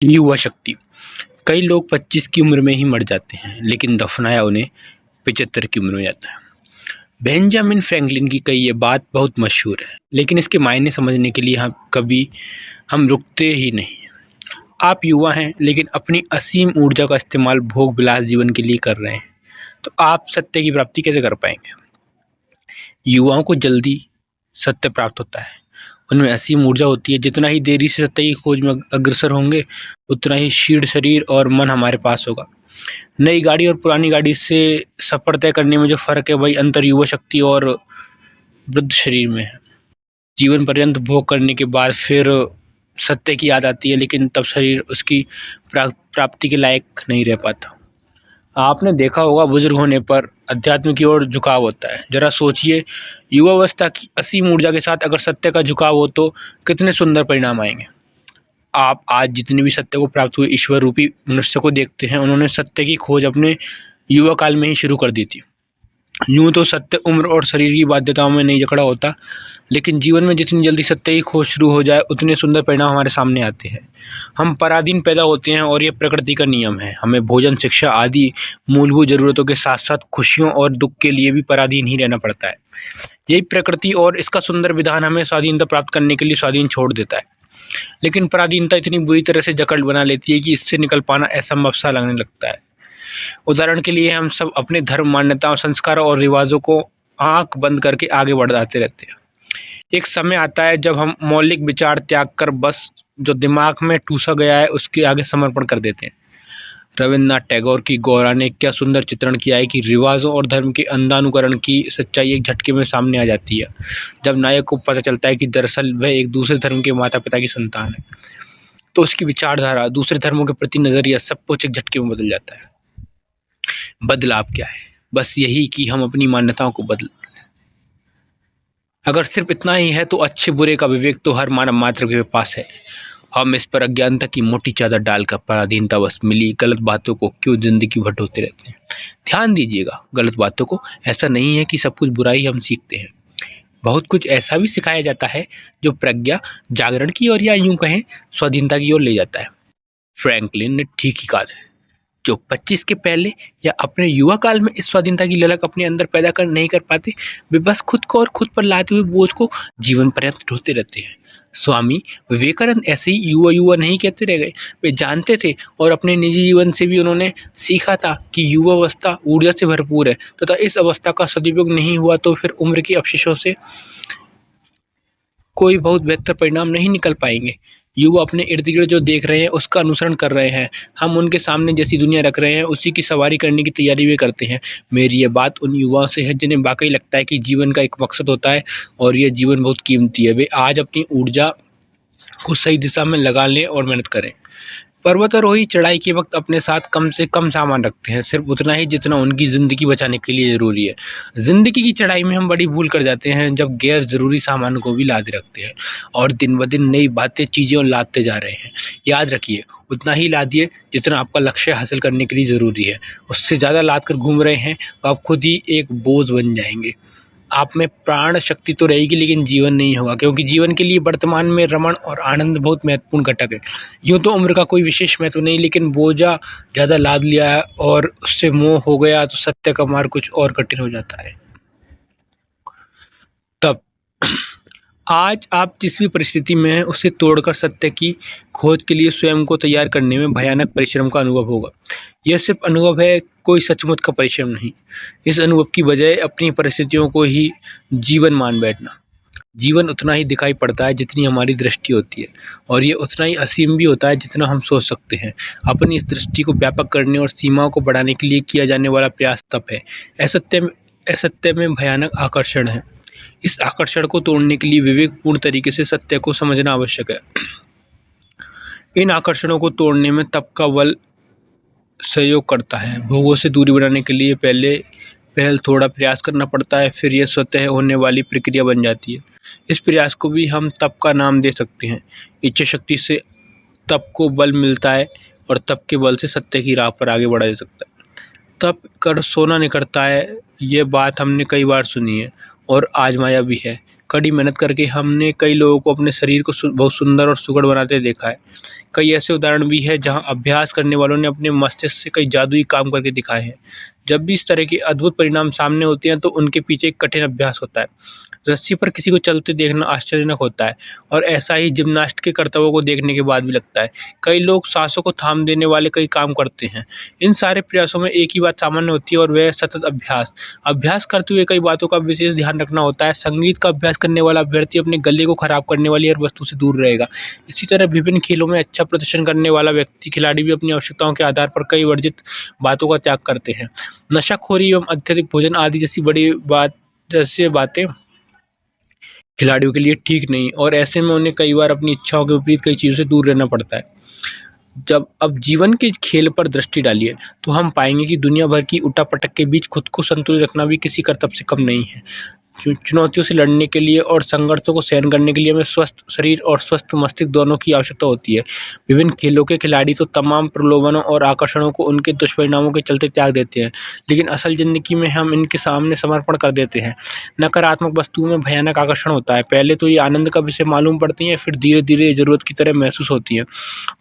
युवा शक्ति। कई लोग 25 की उम्र में ही मर जाते हैं, लेकिन दफनाया उन्हें 75 की उम्र में जाता है। बेंजामिन फ्रैंकलिन की कही ये बात बहुत मशहूर है, लेकिन इसके मायने समझने के लिए हम रुकते ही नहीं। आप युवा हैं, लेकिन अपनी असीम ऊर्जा का इस्तेमाल भोग विलास जीवन के लिए कर रहे हैं, तो आप सत्य की प्राप्ति कैसे कर पाएंगे? युवाओं को जल्दी सत्य प्राप्त होता है। उनमें असीम ऊर्जा होती है। जितना ही देरी से सत्य की खोज में अग्रसर होंगे, उतना ही शीर्ण शरीर और मन हमारे पास होगा। नई गाड़ी और पुरानी गाड़ी से सफ़र तय करने में जो फ़र्क है, वही अंतर युवा शक्ति और वृद्ध शरीर में है। जीवन पर्यंत भोग करने के बाद फिर सत्य की याद आती है, लेकिन तब शरीर उसकी प्राप्ति के लायक नहीं रह पाता। आपने देखा होगा, बुजुर्ग होने पर अध्यात्म की ओर झुकाव होता है। जरा सोचिए, युवावस्था की असीम ऊर्जा के साथ अगर सत्य का झुकाव हो तो कितने सुंदर परिणाम आएंगे। आप आज जितने भी सत्य को प्राप्त हुए ईश्वर रूपी मनुष्य को देखते हैं, उन्होंने सत्य की खोज अपने युवा काल में ही शुरू कर दी थी। यूं तो सत्य उम्र और शरीर की बाध्यताओं में नहीं जकड़ा होता, लेकिन जीवन में जितनी जल्दी सत्य की खोज शुरू हो जाए, उतने सुंदर परिणाम हमारे सामने आते हैं। हम पराधीन पैदा होते हैं और ये प्रकृति का नियम है। हमें भोजन, शिक्षा आदि मूलभूत ज़रूरतों के साथ साथ खुशियों और दुख के लिए भी पराधीन ही रहना पड़ता है। यही प्रकृति और इसका सुंदर विधान हमें स्वाधीनता प्राप्त करने के लिए स्वाधीन छोड़ देता है। लेकिन पराधीनता इतनी बुरी तरह से जकड़ बना लेती है कि इससे निकल पाना असंभव सा लगने लगता है। उदाहरण के लिए, हम सब अपने धर्म, मान्यताओं, संस्कारों और रिवाजों को आंख बंद करके आगे बढ़ाते रहते हैं। एक समय आता है जब हम मौलिक विचार त्याग कर बस जो दिमाग में ठूसा गया है उसके आगे समर्पण कर देते हैं। रविन्द्रनाथ टैगोर की गौरा ने क्या सुंदर चित्रण किया है कि रिवाजों और धर्म के अंधानुकरण की सच्चाई एक झटके में सामने आ जाती है, जब नायक को पता चलता है कि दरअसल वह एक दूसरे धर्म के माता पिता की संतान है। तो उसकी विचारधारा, दूसरे धर्मों के प्रति नजरिया, सब कुछ एक झटके में बदल जाता है। बदलाव क्या है? बस यही कि हम अपनी मान्यताओं को बदल। अगर सिर्फ इतना ही है, तो अच्छे बुरे का विवेक तो हर मानव मात्र के पास है। हम इस पर अज्ञानता की मोटी चादर डालकर पराधीनता बस मिली गलत बातों को क्यों जिंदगी भर ढोते रहते हैं। ध्यान दीजिएगा, गलत बातों को। ऐसा नहीं है कि सब कुछ बुराई हम सीखते हैं। बहुत कुछ ऐसा भी सिखाया जाता है जो प्रज्ञा, जागरण की ओर, या यूं कहें स्वाधीनता की ओर ले जाता है। फ्रैंकलिन ने ठीक ही कहा है, जो 25 के पहले या अपने युवा काल में इस स्वाधीनता की ललक अपने अंदर पैदा कर नहीं कर पाते, वे बस खुद को और खुद पर लाते हुए बोझ को जीवन पर्यंत ढोते रहते हैं। स्वामी विवेकानंद ऐसे ही युवा युवा नहीं कहते रह गए। वे जानते थे और अपने निजी जीवन से भी उन्होंने सीखा था कि युवावस्था ऊर्जा से भरपूर है, तथा इस अवस्था का सदुपयोग नहीं हुआ तो फिर उम्र के अवशेषों से कोई बहुत बेहतर परिणाम नहीं निकल पाएंगे। युवा अपने इर्द गिर्द जो देख रहे हैं उसका अनुसरण कर रहे हैं। हम उनके सामने जैसी दुनिया रख रहे हैं, उसी की सवारी करने की तैयारी भी करते हैं। मेरी ये बात उन युवाओं से है जिन्हें वाकई लगता है कि जीवन का एक मकसद होता है और ये जीवन बहुत कीमती है। वे आज अपनी ऊर्जा को सही दिशा में लगा लें और मेहनत करें। पर्वतारोही चढ़ाई के वक्त अपने साथ कम से कम सामान रखते हैं, सिर्फ उतना ही जितना उनकी ज़िंदगी बचाने के लिए ज़रूरी है। ज़िंदगी की चढ़ाई में हम बड़ी भूल कर जाते हैं जब गैर ज़रूरी सामान को भी लादे रखते हैं और दिन ब दिन नई बातें, चीज़ें लादते जा रहे हैं। याद रखिए, उतना ही लादिए जितना आपका लक्ष्य हासिल करने के लिए ज़रूरी है। उससे ज़्यादा लाद कर घूम रहे हैं तो आप खुद ही एक बोझ बन जाएंगे। आप में प्राण शक्ति तो रहेगी, लेकिन जीवन नहीं होगा, क्योंकि जीवन के लिए वर्तमान में रमण और आनंद बहुत महत्वपूर्ण घटक है। यूँ तो उम्र का कोई विशेष महत्व नहीं, लेकिन बोझा ज़्यादा लाद लिया है और उससे मोह हो गया तो सत्य का मार्ग कुछ और कठिन हो जाता है। तब आज आप जिस भी परिस्थिति में हैं, उसे तोड़कर सत्य की खोज के लिए स्वयं को तैयार करने में भयानक परिश्रम का अनुभव होगा। यह सिर्फ अनुभव है, कोई सचमुच का परिश्रम नहीं। इस अनुभव की बजाय अपनी परिस्थितियों को ही जीवन मान बैठना। जीवन उतना ही दिखाई पड़ता है जितनी हमारी दृष्टि होती है, और ये उतना ही असीम भी होता है जितना हम सोच सकते हैं। अपनी इस दृष्टि को व्यापक करने और सीमाओं को बढ़ाने के लिए किया जाने वाला प्रयास तप है। असत्य में भयानक आकर्षण है। इस आकर्षण को तोड़ने के लिए विवेकपूर्ण तरीके से सत्य को समझना आवश्यक है। इन आकर्षणों को तोड़ने में तप का बल सहयोग करता है। भोगों से दूरी बनाने के लिए पहल थोड़ा प्रयास करना पड़ता है, फिर यह स्वतः होने वाली प्रक्रिया बन जाती है। इस प्रयास को भी हम तप का नाम दे सकते हैं। इच्छा शक्ति से तप को बल मिलता है और तप के बल से सत्य की राह पर आगे बढ़ा जा सकता है। तप कर सोना निकलता है, ये बात हमने कई बार सुनी है और आजमाया भी है। कड़ी मेहनत करके हमने कई लोगों को अपने शरीर को बहुत सुंदर और सुघड़ बनाते देखा है। कई ऐसे उदाहरण भी हैं जहां अभ्यास करने वालों ने अपने मस्तिष्क से कई जादुई काम करके दिखाए हैं। जब भी इस तरह के अद्भुत परिणाम सामने होते हैं तो उनके पीछे एक कठिन अभ्यास होता है। रस्सी पर किसी को चलते देखना आश्चर्यजनक होता है और ऐसा ही जिम्नास्ट के करतबों को देखने के बाद भी लगता है। कई लोग सांसों को थाम देने वाले कई काम करते हैं। इन सारे प्रयासों में एक ही बात सामान्य होती है और वह है सतत अभ्यास। अभ्यास करते हुए कई बातों का विशेष ध्यान रखना होता है। संगीत का अभ्यास करने वाला अभ्यर्थी अपने गले को खराब करने वाली हर वस्तु से दूर रहेगा। इसी तरह विभिन्न खेलों में अच्छा प्रदर्शन करने वाला खिलाड़ी भी अपनी आवश्यकताओं के आधार पर कई वर्जित बातों का त्याग करते हैं। नशाखोरी एवं अत्यधिक भोजन आदि जैसी बातें खिलाड़ियों के लिए ठीक नहीं और ऐसे में उन्हें कई बार अपनी इच्छाओं के विपरीत कई चीज़ों से दूर रहना पड़ता है। जब अब जीवन के खेल पर दृष्टि डालिए तो हम पाएंगे कि दुनिया भर की उठापटक के बीच खुद को संतुलित रखना भी किसी करतब से कम नहीं है। चुनौतियों से लड़ने के लिए और संघर्षों को सहन करने के लिए हमें स्वस्थ शरीर और स्वस्थ मस्तिष्क दोनों की आवश्यकता होती है। विभिन्न खेलों के खिलाड़ी तो तमाम प्रलोभनों और आकर्षणों को उनके दुष्परिणामों के चलते त्याग देते हैं, लेकिन असल ज़िंदगी में हम इनके सामने समर्पण कर देते हैं। नकारात्मक वस्तुओं में भयानक आकर्षण होता है। पहले तो ये आनंद का विषय मालूम पड़ती हैं, फिर धीरे-धीरे ये ज़रूरत की तरह महसूस होती हैं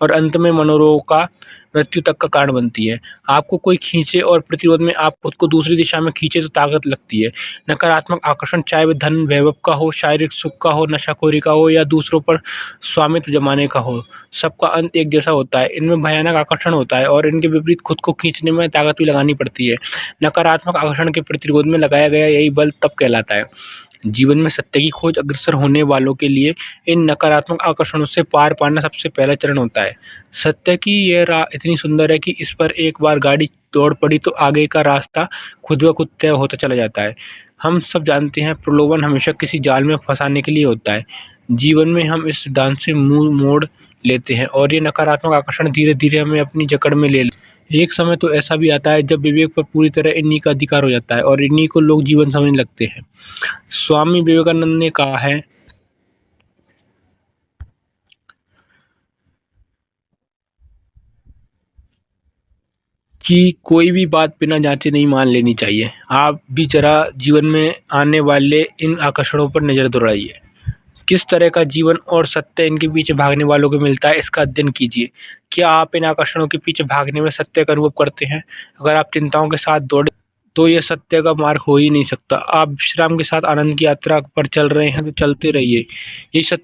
और अंत में मनोरोग का मृत्यु तक का कारण बनती है। आपको कोई खींचे और प्रतिरोध में आप खुद को दूसरी दिशा में खींचे तो ताकत लगती है। नकारात्मक आकर्षण चाहे वह धन वैभव का हो, शारीरिक सुख का हो, नशाखोरी का हो या दूसरों पर स्वामित्व जमाने का हो, सबका अंत एक जैसा होता है। इनमें भयानक आकर्षण होता है और इनके विपरीत खुद को खींचने में ताकत भी लगानी पड़ती है। नकारात्मक आकर्षण के प्रतिरोध में लगाया गया यही बल तब कहलाता है। जीवन में सत्य की खोज अग्रसर होने वालों के लिए इन नकारात्मक आकर्षणों से पार पाना सबसे पहला चरण होता है। सत्य की यह राह इतनी सुंदर है कि इस पर एक बार गाड़ी दौड़ पड़ी तो आगे का रास्ता खुद ब खुद तय होता चला जाता है। हम सब जानते हैं प्रलोभन हमेशा किसी जाल में फंसाने के लिए होता है। जीवन में हम इस सिद्धांत से मुंह मोड़ लेते हैं और ये नकारात्मक आकर्षण धीरे धीरे हमें अपनी जकड़ में ले एक समय तो ऐसा भी आता है जब विवेक पर पूरी तरह इन्हीं का अधिकार हो जाता है और इन्हीं को लोग जीवन समझने लगते हैं। स्वामी विवेकानंद ने कहा है कि कोई भी बात बिना जांचे नहीं मान लेनी चाहिए। आप भी जरा जीवन में आने वाले इन आकर्षणों पर नज़र दौड़ाइए। किस तरह का जीवन और सत्य इनके पीछे भागने वालों को मिलता है, इसका अध्ययन कीजिए। क्या आप इन आकर्षणों के पीछे भागने में सत्य का अनुभव करते हैं? अगर आप चिंताओं के साथ दौड़े तो यह सत्य का मार्ग हो ही नहीं सकता। आप विश्राम के साथ आनंद की यात्रा पर चल रहे हैं तो चलते रहिए। यही सत्य